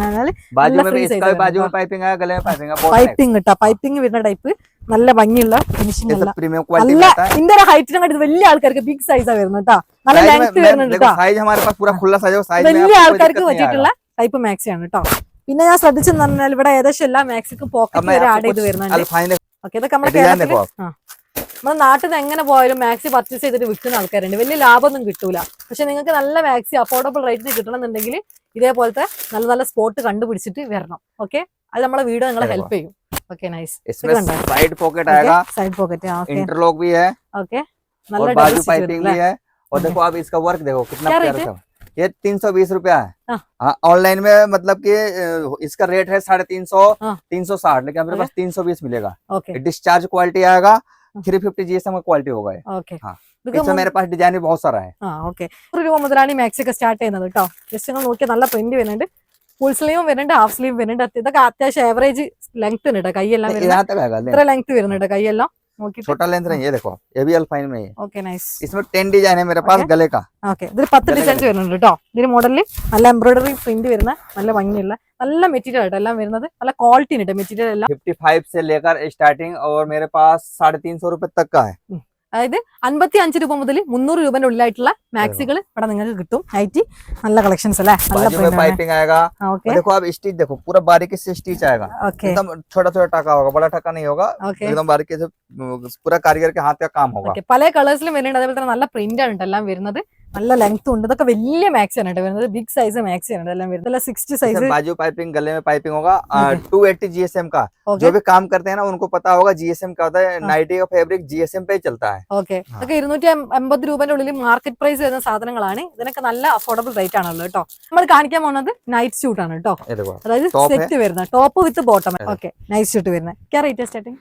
बाजू നല്ല में free भी size इसका भी है बाजू में इनका। पाइपिंग है, गले में पाइपिंग है। बहुत പൈപ്പിംഗ് കേട്ടോ. പൈപ്പിംഗ് വരുന്ന ടൈപ്പ് നല്ല ഭംഗിയുള്ള ഫിനിഷിംഗ് ये അല്ല. सब प्रीमियम क्वालिटी നല്ല में आता है। ഇതിന്റെ ഹൈറ്റിനെ കണ്ടിട്ട് വലിയ ആൾക്കാർക്ക് ബിഗ് സൈസാ വരുന്നത് കേട്ടോ. നല്ല साइज ലെങ്ത് में വരുന്നുണ്ട് देखो, കേട്ടോ. साइज हमारे पास पूरा खुला साइज है, साइज में വലിയ आपको कोई ആൾക്കാർക്ക് दिक्कत नहीं പറ്റിയിട്ടുള്ള आएगा। ടൈപ്പ് മാക്സി ആണ് കേട്ടോ. പിന്നെ ഞാൻ ശ്രദ്ധിച്ചെന്ന് പറഞ്ഞാൽ ഇവിടെ ഏകദേശം എല്ലാ മാക്സിക്കും अब പോക്കറ്റ് मैं വരെ ആഡ് आपको ചെയ്ത് कुछ വരുന്നുണ്ട്. अल्फाइन ഓക്കെ ഇതൊക്കെ നമ്മുടെ डिजाइन കേരളത്തിൽ देखो आप। നമ്മുടെ നാട്ടിൽ നിന്ന് എങ്ങനെ പോയാലും മാക്സി പർച്ചേസ് ചെയ്തിട്ട് വിൽക്കുന്ന ആൾക്കാരുണ്ട്. വലിയ ലാഭമൊന്നും കിട്ടൂല. പക്ഷെ നിങ്ങൾക്ക് നല്ല മാക്സി അഫോർഡബിൾ റേറ്റിന് കിട്ടണമെന്നുണ്ടെങ്കിൽ ഇതേപോലത്തെ നല്ല നല്ല സ്പോട്ട് കണ്ടുപിടിച്ചിട്ട് വരണം. ഓക്കെ അത് നമ്മളെ വീഡിയോ നിങ്ങളെ देखो। ഹെൽപ്പ് ചെയ്യും. Okay nice. इसमें साइड पॉकेट आएगा, സൈഡ് പോക്കറ്റ്. ഓക്കെ इंटरलॉक भी है ഓക്കെ നല്ല और double बाजू stitch पाइपिंग വരുന്നു भी है। और देखो आप इसका वर्क देखो कितना क्या प्यारा रेट सा। ये 320 रुपया है। हाँ। हाँ, ऑनलाइन में मतलब कि इसका रेट है 350 हाँ। 360, लेकिन मेरे Okay. पास 320 मिलेगा। ഓക്കെ डिस्चार्ज क्वालिटी आएगा, 350 GSM का क्वालिटी होगा ये। ഓക്കെ हाँ। ഇതൊക്കെ इसमें मेरे पास डिजाइन भी बहुत सारा है। ആ ഓക്കെ 100 രൂപ മുതലാണ് ഈ മാക്സി ഒക്കെ സ്റ്റാർട്ട് ചെയ്യുന്നത് കേട്ടോ. ജസ്റ്റ് നിങ്ങൾ നോക്കിയാൽ നല്ല പ്രിന്റ് വരുന്നുണ്ട്. ഫുൾ സ്ലീവും വരുന്നുണ്ട്, ഹാഫ് സ്ലീവ് വരുന്നുണ്ട്. ഇതൊക്കെ അത്യാവശ്യം ആവറേജ് ലെങ്ത് ഉണ്ട് കേട്ടോ. കൈയെല്ലാം വരുന്നത് यहाँ तक आएगा ले। ഇത്ര ലെങ്ത് വരുന്നുണ്ട് കൈയെല്ലാം. छोटा लेंथ नहीं, ये देखो ये भी अल्पाइन में है। Okay nice. इसमें 10 डिजाइन है मेरे पास गले का। ഓക്കെ ഇതിൽ 10 ഡിസൈൻസ് വരുന്നുണ്ട് കേട്ടോ. ഇതിന് മോഡലിൽ നല്ല എംബ്രോയിഡറി പ്രിന്റ് വരുന്ന നല്ല ഭംഗിയുള്ള നല്ല മെറ്റീരിയൽ ആയിട്ട് എല്ലാം വരുന്നത്. നല്ല ക്വാളിറ്റി ഉണ്ട് മെറ്റീരിയൽ എല്ലാം. 55 से लेकर स्टार्टिंग और मेरे पास 350 रुपए तक का है। അതായത് 55 രൂപ മുതൽ 300 രൂപന്റെ ഉള്ളിലായിട്ടുള്ള മാക്സികൾ ഇവിടെ നിങ്ങൾക്ക് കിട്ടും. നൈറ്റി നല്ല കളക്ഷൻസ് അല്ലേ, നല്ല बाजू में पाइपिंग आएगा। ഓക്കെ देखो आप स्टिच देखो, पूरा बारीकी से स्टिच आएगा, ഓക്കെ एकदम छोटा छोटा टाका होगा, बड़ा टाका नहीं होगा, ഓക്കെ एकदम बारीकी से पूरा कारीगर के हाथ का काम होगा। ഓക്കെ പല കളേഴ്സിലും വരുന്നുണ്ട്. അതേപോലെ തന്നെ നല്ല പ്രിന്റ് ആണ് എല്ലാം വരുന്നത്. നല്ല ലെങ്ത് ഉണ്ട്. ഇതൊക്കെ വലിയ മാക്സി ആണ് വരുന്നത്. ബിഗ് സൈസ് മാക്സി ആണ് എല്ലാം വരുന്നത്. 60 സൈസ്. इसमें बाजू पाइपिंग, गले में पाइपिंग होगा। Okay. 280 GSM का, ഓക്കെ जो भी काम करते हैं ना उनको पता होगा GSM क्या होता है। नाइटी का फैब्रिक GSM पे ही चलता है। ഓക്കെ ഇതൊക്കെ 250 രൂപന്റെ ഉള്ളിൽ മാർക്കറ്റ് പ്രൈസ് വരുന്ന സാധനങ്ങളാണ്. ഇതിനൊക്കെ നല്ല അഫോർഡബിൾ റേറ്റ് ആണല്ലോ കേട്ടോ. നമ്മൾ കാണിക്കാൻ പോകുന്നത് നൈറ്റ് സ്യൂട്ട് ആണ് കേട്ടോ. ये देखो അതായത് Top സെറ്റ് വരുന്ന top with bottom. Okay night suit വരുന്നത്. क्या रेट है स्टार्टिंग?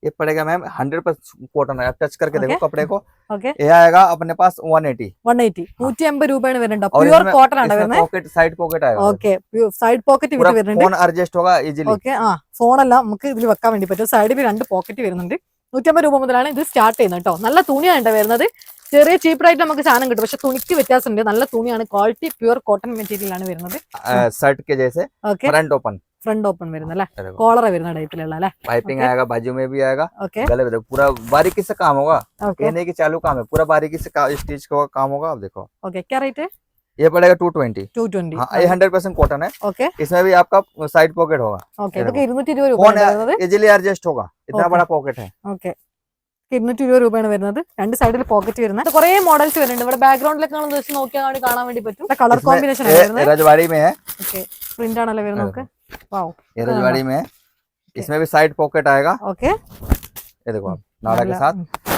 ये पड़ेगा मैम 100% कॉटन है। आप टच करके देखो Okay. कपड़े को, ഓക്കെ ये आएगा अपने पास 180। 180 180 രൂപയാണ് വരുന്നുണ്ട്. और പ്യുവർ इसमें- കോട്ടൺ ആണ് इसमें വരുന്നത്. पॉकेट, साइड पॉकेट आएगा। ഓക്കെ സൈഡ് പോക്കറ്റ് पूरा വിത്ത് വരുന്നുണ്ട്. फोन एडजस्ट होगा इजीली। ഓക്കെ ഫോണെല്ലാം നമുക്ക് ഇതിൽ വെക്കാൻ വേണ്ടി പറ്റും. സൈഡിൽ 2 പോക്കറ്റ് വരുന്നുണ്ട്. 150 രൂപ മുതലാണ് ഇത് സ്റ്റാർട്ട് ചെയ്യുന്നത് കേട്ടോ. നല്ല തുണിയാണ് വരുന്നത്. ചെറിയ ചീപ്പ് റേറ്റ് നമുക്ക് സാധനം കിട്ടും, പക്ഷെ തുണിക്ക് വ്യത്യാസമുണ്ട്. നല്ല തുണിയാണ്, ക്വാളിറ്റി പ്യുവർ കോട്ടൺ മെറ്റീരിയൽ ആണ് വരുന്നത്. शर्ट के जैसे okay front open, front open വരുന്ന അല്ലേ, കോളർ വരുന്ന ടൈപ്പിലുള്ള അല്ലേ. Piping Okay. आएगा, बाजू में भी आएगा, ഓക്കെ गले में देखो पूरा बारीकी से काम होगा। ഓക്കെ ये नहीं कि चालू काम है, पूरा बारीकी से स्टिच का काम होगा। आप देखो ഓക്കെ क्या रेट है? ये पड़ेगा 220। 220. हाँ, ये 100% कॉटन है। ഓക്കെ इसमें भी आपका साइड पॉकेट होगा, ഓക്കെ ഇതൊക്കെ 220 രൂപ फोन വരുന്നത്. इजीली एडजस्ट होगा, इतना Okay. बड़ा पॉकेट है। ഓക്കെ 220 രൂപയാണ് വരുന്നത്. 2 സൈഡിൽ പോക്കറ്റ് വരുന്നത്. കുറെ മോഡൽസ് വരുന്നുണ്ട്. ഇവിടെ ബാക്ക്ഗ്രൗണ്ടിലൊക്കെ നമ്മൾ ജസ്റ്റ് നോക്കിയാൽ വേണ്ടി കാണാൻ വേണ്ടി പറ്റും. കളർ इसमें കോമ്പിനേഷൻ ആണ് ये വരുന്നത്. रजवाड़ी में है, ഓക്കെ പ്രിന്റ് ആണല്ലോ വരുന്നത്. നമുക്ക് വാവ് ये रजवाड़ी में है। इसमें भी साइड पॉकेट आएगा, ഓക്കെ ये देखो आप नाड़ा के साथ।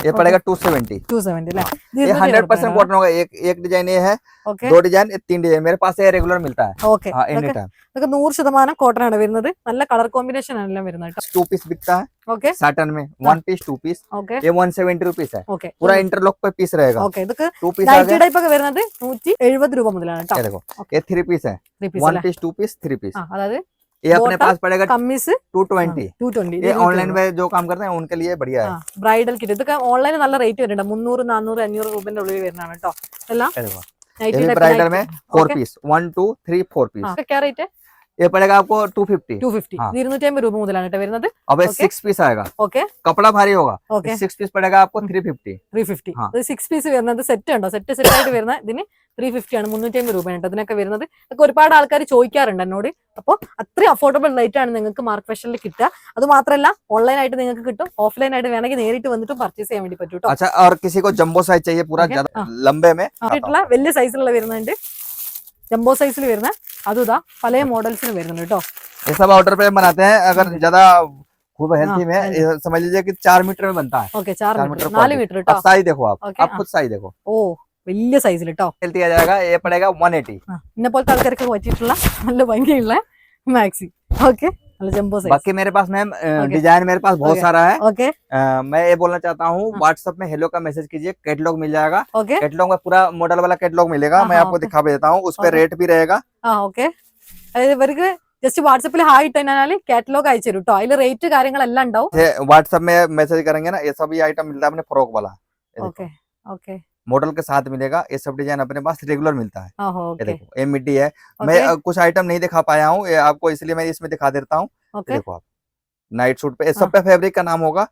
ये पड़ेगा 270। 270 അല്ലേ. ये 100% कॉटन होगा। एक डिजाइन ये है, ഓക്കെ 2 डिजाइन, 3 डिजाइन मेरे पास ये रेगुलर मिलता है। ഓക്കെ हाँ, एनी टाइम। ഇതൊക്കെ 100% കോട്ടൺ ആണ് വരുന്നത്. നല്ല കളർ കോമ്പിനേഷൻ ആണ് എല്ലാം വരുന്നത് കേട്ടോ. 2 पीस बिकता है ഓക്കെ साटन में, 1 पीस 2 पीस, ഓക്കെ ये 170 रुपीस है। ഓക്കെ पूरा इंटरलॉक पे पीस रहेगा। ഓക്കെ ഇതൊക്കെ 2 पीस आ നൈറ്റി गया, ടൈപ്പ് ഒക്കെ വരുന്നത് 170 രൂപ മുതലാണ് കേട്ടോ. ये देखो Okay. ये 3 पीस है, 3 പീസ് 1 അല്ലേ. Piece 2 piece 3 piece. അതായത് ये अपने Bottom, पास पड़ेगा കമ്മീസ് 220। 220. ये ऑनलाइन में जो काम करते हैं उनके लिए बढ़िया है। ബ്രൈഡൽ കിറ്റ് ഇതൊക്കെ ഓൺലൈനിൽ നല്ല റേറ്റ് വരുന്നുണ്ട്. 300 400 500 രൂപന്റെ ഉള്ളിൽ വരുന്നതാണ് കേട്ടോ. എല്ലാം ये देखो ये നൈറ്റി भी ടൈപ്പ് ब्राइडल में 4 Okay. Piece, 1 2 3 4 piece. क्या रेट है? ये पड़ेगा आपको 250। 250 हाँ। 250 രൂപ മുതലാണ് കേട്ടോ വരുന്നത്. अब ये Okay. 6 पीस आएगा, ഓക്കെ कपड़ा भारी होगा। ഓക്കെ 6 पीस पड़ेगा आपको 350। 350. हाँ. ഇത് 6 പീസ് വരുന്നത് സെറ്റ് ഉണ്ടോ? സെറ്റ് ആയിട്ട് വരുന്ന ഇതിന് 350 ആണ്. 350 രൂപയാണ് കേട്ടോ ഇതിനൊക്കെ വരുന്നത്. ഇതൊക്കെ ഒരുപാട് ആൾക്കാർ ചോദിക്കാറുണ്ട് എന്നോട്. അപ്പോൾ അത്രയും അഫോർഡബിൾ റേറ്റ് ആണ് നിങ്ങൾക്ക് മാർക്ക് ഫാഷനിൽ കിട്ടുക. അത് മാത്രമല്ല ഓൺലൈൻ ആയിട്ട് നിങ്ങൾക്ക് കിട്ടും, ഓഫ്ലൈൻ ആയിട്ട് വേണമെങ്കിൽ നേരിട്ട് വന്നിട്ട് പർച്ചേസ് ചെയ്യാൻ വേണ്ടി പറ്റും കേട്ടോ. अच्छा, और किसी को जंबो साइज चाहिए पूरा Okay. ज्यादा हाँ. लंबे में, ആയിട്ടുള്ള വലിയ സൈസിലുള്ള വരുന്നുണ്ട്. ജംബോ സൈസിൽ വരുന്ന അതും ഇതാ പല മോഡൽസിൽ വരുന്നുണ്ട് കേട്ടോ. ये सब ऑर्डर पे बनाते हैं। अगर ज्यादा खूब हेल्थी हाँ, में healthy. ये समझ लीजिए कि 4 मीटर में बनता है। ഓക്കെ 4 4 മീറ്റർ मीटर 4 മീറ്റർ കേട്ടോ. अब साइज देखो आप, Okay, आप खुद साइज देखो। ഓ വലിയ സൈസിൽ കേട്ടോ. हेल्थी आ जाएगा, ये पड़ेगा 180। ഇന്നെ പോലത്തെ ആൾക്കാർക്ക് പറ്റിയിട്ടുള്ള നല്ല ഭംഗിയുള്ള മാക്സി. ഓക്കെ നല്ല ജംബോ സൈസ്. बाकी मेरे पास मैम Okay. डिजाइन मेरे पास बहुत Okay. सारा है। ഓക്കെ मैं ये बोलना चाहता हूँ, हाँ. व्हाट्सएप में हेलो का मैसेज कीजिए, कैटलॉग मिल जाएगा। ഓക്കെ कैटलॉग में पूरा मॉडल वाला कैटलॉग मिलेगा, हाँ, मैं हाँ, आपको okay. दिखा भी देता हूँ, उस पे Okay. रेट भी रहेगा। ആ ഓക്കെ അതായത് ഇവർക്ക് ജസ്റ്റ് വാട്സപ്പിൽ ഹായ് ഇട്ട് കഴിഞ്ഞാൽ കാറ്റലോഗ് അയച്ചു തരും കേട്ടോ. അതിൽ റേറ്റ് കാര്യങ്ങളെല്ലാം ഉണ്ടാവും. व्हाट्सएप में मैसेज करेंगे ना, ये सब ये आइटम मिलता है अपने फ्रॉक वाला। ये देखो, ഓക്കെ ഓക്കെ मॉडल के साथ मिलेगा। ये सब डिजाइन अपने पास रेगुलर मिलता है। ആഹോ ये ഓക്കെ देखो ये मिड्डी है। मैं ഓക്കെ कुछ आइटम नहीं दिखा पाया हूँ, ये आपको इसलिए मैं इसमें दिखा देता हूँ। ये ഓക്കെ देखो आप नाइट सूट पे, ये सब पे फैब्रिक का नाम होगा,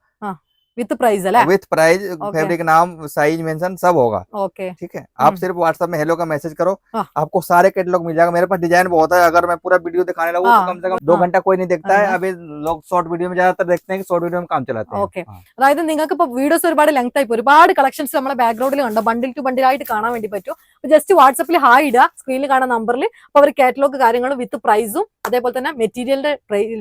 വിത്ത് പ്രൈസ് അല്ലേ. With price, Okay. फैब्रिक नाम, साइज मेंशन सब होगा। ഓക്കെ ठीक है, आप सिर्फ व्हाट्सएप में हेलो का मैसेज करो, हाँ. आपको सारे कैटलॉग मिल जाएगा। मेरे पास डिजाइन बहुत है, अगर मैं पूरा वीडियो दिखाने लगूँ हाँ. तो कम से कम 2 हाँ. घंटा कोई नहीं देखता है। हाँ. अभी लोग शॉर्ट वीडियो में ज्यादातर देखते हैं कि शॉर्ट वीडियो में काम चलाते हैं। Okay. हाँ. അതായത് നിങ്ങൾക്ക് ഇപ്പൊ വീഡിയോസ് ഒരുപാട് ലെങ്ത് ആയി ഒരുപാട് കളക്ഷൻസ് നമ്മുടെ ബാക്ക്ഗ്രൗണ്ടിൽ കണ്ടോ. ബണ്ടിൽ ടു ബണ്ടിൽ ആയിട്ട് കാണാൻ വേണ്ടി പറ്റും. ജസ്റ്റ് വാട്സപ്പിൽ ഹായ് ഇടുക, സ്ക്രീനിൽ കാണുന്ന നമ്പറിൽ. അപ്പൊ അവർ കാറ്റലോഗ് കാര്യങ്ങളും വിത്ത് പ്രൈസും അതേപോലെ തന്നെ മെറ്റീരിയലിന്റെ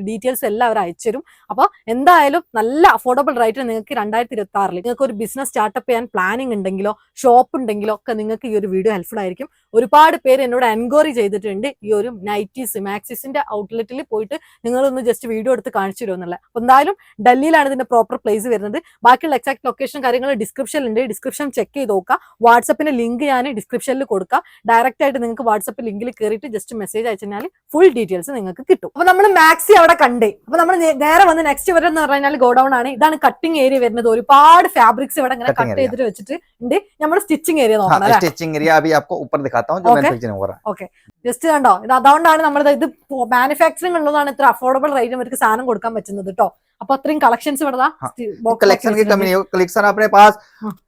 ഡീറ്റെയിൽസ് എല്ലാം അവർ അയച്ചു തരും. അപ്പൊ എന്തായാലും നല്ല അഫോർഡബിൾ റേറ്റിൽ നിങ്ങൾക്ക് 2026 നിങ്ങൾക്ക് ഒരു ബിസിനസ് സ്റ്റാർട്ടപ്പ് ചെയ്യാൻ പ്ലാനിങ് ഉണ്ടെങ്കിലോ ഷോപ്പ് ഉണ്ടെങ്കിലോ ഒക്കെ നിങ്ങൾക്ക് ഈ ഒരു വീഡിയോ ഹെൽപ്ഫുൾ ആയിരിക്കും. ഒരുപാട് പേര് എന്നോട് എൻക്വയറി ചെയ്തിട്ടുണ്ട് ഈ ഒരു നൈറ്റീസ് മാക്സിസിന്റെ ഔട്ട്ലെറ്റിൽ പോയിട്ട് നിങ്ങളൊന്ന് ജസ്റ്റ് വീഡിയോ എടുത്ത് കാണിച്ചു തരുമെന്നുള്ള. അപ്പൊ എന്തായാലും ഡൽഹിയിലാണ് ഇതിന്റെ പ്രോപ്പർ പ്ലേസ് വരുന്നത്. ബാക്കിയുള്ള എക്സാക്ട് ലൊക്കേഷൻ കാര്യങ്ങൾ ഡിസ്ക്രിപ്ഷനിലുണ്ട്. ഡിസ്ക്രിപ്ഷൻ ചെക്ക് ചെയ്ത് നോക്കുക. വാട്സപ്പിന്റെ ലിങ്ക് ഞാൻ ഡിസ്ക്രിപ്ഷനിൽ ഡിസ്ക്രിപ്ഷനിൽ കൊടുക്കാം. ഡയറക്റ്റ് ആയിട്ട് നിങ്ങൾക്ക് വാട്സപ്പ് ലിങ്കിൽ കയറിയിട്ട് ജസ്റ്റ് മെസ്സേജ് അയച്ചാൽ ഫുൾ ഡീറ്റെയിൽസ് നിങ്ങൾക്ക് കിട്ടും. അപ്പൊ നമ്മൾ മാക്സി അവിടെ കണ്ടേ. അപ്പൊ നമ്മൾ നേരെ വന്ന് നെക്സ്റ്റ് വരുന്ന പറഞ്ഞാൽ ഗോഡൌൺ ആണ്. ഇതാണ് കട്ടിംഗ് ഏരിയ വരുന്നത്. ഒരുപാട് ഫാബ്രിക്സ് ഇവിടെ ഇങ്ങനെ കട്ട് ചെയ്തിട്ട് വെച്ചിട്ട് ഉണ്ട്. നമ്മൾ സ്റ്റിച്ചിങ് ഏരിയ നോക്കണം. स्टिचिंग एरिया अभी आपको ऊपर दिखाता हूं जो मैन्युफैक्चरिंग हो रहा है. ഓക്കെ, ജസ്റ്റ് കണ്ടോ, ഇത് അതുകൊണ്ടാണ് നമ്മൾ ഇത് മാനുഫാക്ചറിംഗ് ഉള്ളതാണ് ഇത്ര അഫോർഡബിൾ റേറ്റിന് അവർക്ക് സാധനം കൊടുക്കാൻ പറ്റുന്നത് കേട്ടോ. അപ്പൊ അത്രയും കളക്ഷൻസ് ഇവിടെ कलेक्शन की कमी नहीं होगी. कलेक्शन अपने पास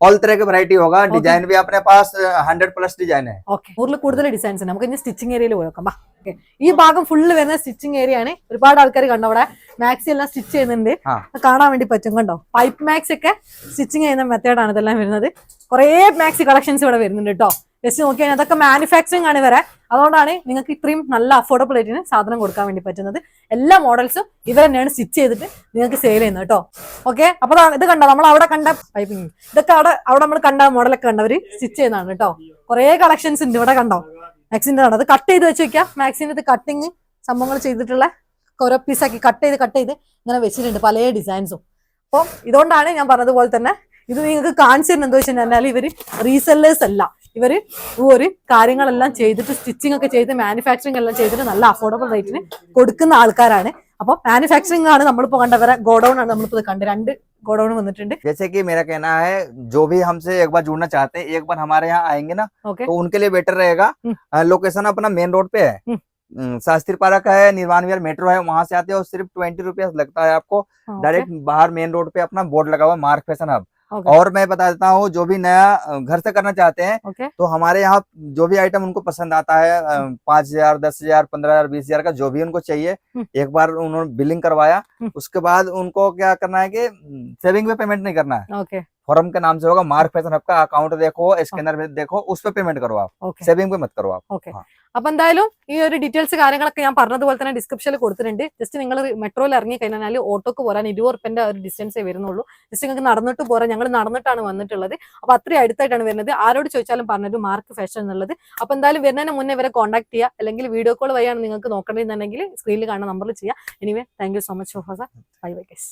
ऑल तरह की वैरायटी होगा. डिजाइन भी अपने पास 100+ डिजाइन है. ഓക്കെ, 100 കൂടുതൽ ഡിസൈൻസ് ഉണ്ട്. നമുക്ക് ഇനി സ്റ്റിച്ചിങ് ഏരിയയിൽ പോയി നോക്കാം. ഓക്കെ, ഈ ഭാഗം ഫുള്ള് വരുന്ന സ്റ്റിച്ചിങ് ഏരിയ ആണ്. ഒരുപാട് ആൾക്കാർ കണ്ടോ അവിടെ മാക്സി എല്ലാം സ്റ്റിച്ച് ചെയ്യുന്നുണ്ട്. കാണാൻ വേണ്ടി പറ്റും. കണ്ടോ, പൈപ്പ് മാക്സ് ഒക്കെ സ്റ്റിച്ചിങ് ചെയ്യുന്ന മെത്തേഡാണ് ഇതെല്ലാം വരുന്നത്. കുറെ മാക്സി കളക്ഷൻസ് ഇവിടെ വരുന്നുണ്ട് കേട്ടോ. ജസ്റ്റ് നോക്കിയാൽ അതൊക്കെ മാനുഫാക്ചറിംഗ് ആണ് വരെ. അതുകൊണ്ടാണ് നിങ്ങൾക്ക് ഇത്രയും നല്ല അഫോർഡബിൾ റേറ്റിന് സാധനം കൊടുക്കാൻ വേണ്ടി പറ്റുന്നത്. എല്ലാ മോഡൽസും ഇവർ തന്നെയാണ് സ്റ്റിച്ച് ചെയ്തിട്ട് നിങ്ങൾക്ക് സെയിൽ ചെയ്യുന്നത് കേട്ടോ. ഓക്കെ, അപ്പൊ ഇത് കണ്ടോ, നമ്മൾ അവിടെ കണ്ട പൈപ്പിംഗ് ഇതൊക്കെ അവിടെ നമ്മൾ കണ്ട മോഡലൊക്കെ കണ്ടവര് സ്റ്റിച്ച് ചെയ്യുന്നതാണ് കേട്ടോ. കുറെ കളക്ഷൻസ് ഉണ്ട് ഇവിടെ. കണ്ടോ, മാക്സിന്റെ കണ്ടോ, അത് കട്ട് ചെയ്ത് വെച്ച് വെക്കാം. മാക്സിന്റെ ഇത് കട്ടിങ് സംഭവങ്ങൾ ചെയ്തിട്ടുള്ള ഓരോ പീസാക്കി കട്ട് ചെയ്ത് ഇങ്ങനെ വെച്ചിട്ടുണ്ട് പല ഡിസൈൻസും. അപ്പോൾ ഇതുകൊണ്ടാണ് ഞാൻ പറഞ്ഞതുപോലെ തന്നെ ഇത് നിങ്ങൾക്ക് കാണിച്ചു തരുന്നത് എന്താ വെച്ച് കഴിഞ്ഞാൽ ഇവര് റീസെല്ലേഴ്സ് അല്ല. ഇവര് ഒരു കാര്യങ്ങളെല്ലാം ചെയ്തിട്ട് സ്റ്റിച്ചിങ് ഒക്കെ ചെയ്ത് മാനുഫാക്ചറിങ് എല്ലാം ചെയ്തിട്ട് നല്ല അഫോർഡബിൾ റേറ്റിന് കൊടുക്കുന്ന ആൾക്കാരാണ്. അപ്പൊ മാനുഫാക്ചറിംഗ് ആണ് നമ്മളിപ്പോ കണ്ടവരെ ഗോഡൌൺ ആണ് നമ്മളിപ്പോ കണ്ട് 2 गोडाउन വന്നിട്ടുണ്ട്. जैसे कि मेरा कहना है जो भी हमसे एक बार जुड़ना चाहते हैं एक बार हमारे यहाँ आएंगे ना तो उनके लिए बेटर रहेगा. लोकेशन अपना मेन रोड पे है. शास्त्री पार्क है, निर्वाण विहार मेट्रो है, वहां से आते हो सिर्फ 20 रुपया लगता है आपको. डायरेक्ट बाहर मेन रोड पे अपना बोर्ड लगा हुआ मार्क फैशन हब. और मैं बता देता हूँ जो भी नया घर से करना चाहते हैं तो हमारे यहाँ जो भी आइटम उनको पसंद आता है 5,000 10,000 15,000 20,000 का जो भी उनको चाहिए एक बार उन्होंने बिलिंग करवाया उसके बाद उनको क्या करना है कि सेविंग पे पेमेंट नहीं करना है. फॉर्म के नाम से होगा मार्क फैशन हब का. अकाउंट देखो, स्कैनर में देखो, उस पे पेमेंट करो आप. सेविंग पे मत करो आप. അപ്പൊ എന്തായാലും ഈ ഒരു ഡീറ്റെയിൽസ് കാര്യങ്ങളൊക്കെ ഞാൻ പറഞ്ഞതുപോലെ തന്നെ ഡിസ്ക്രിപ്ഷനിൽ കൊടുത്തിട്ടുണ്ട്. ജസ്റ്റ് നിങ്ങൾ മെട്രോയിൽ ഇറങ്ങി കഴിഞ്ഞാൽ ഓട്ടോക്ക് പോരാൻ 20 റുപ്യന്റെ ഒരു ഡിസ്റ്റൻസേ വരുന്നുള്ളൂ. ജസ്റ്റ് നിങ്ങൾക്ക് നടന്നിട്ട് പോരാൻ. ഞങ്ങൾ നടന്നിട്ടാണ് വന്നിട്ടുള്ളത്. അപ്പൊ അത്രയും അടുത്തായിട്ടാണ് വരുന്നത്. ആരോട് ചോദിച്ചാലും പറഞ്ഞത് മാർക്ക് ഫാഷൻ എന്നുള്ളത്. അപ്പൊ എന്തായാലും വരുന്നതിന് മുന്നേ ഇവരെ കോൺടാക്ട് ചെയ്യുക. അല്ലെങ്കിൽ വീഡിയോ കോൾ വഴിയാണ് നിങ്ങൾക്ക് നോക്കണമെന്നുണ്ടെങ്കിൽ സ്ക്രീനിൽ കാണുന്ന നമ്പറിൽ ചെയ്യുക. Anyway thank you so much. Bye bye guys.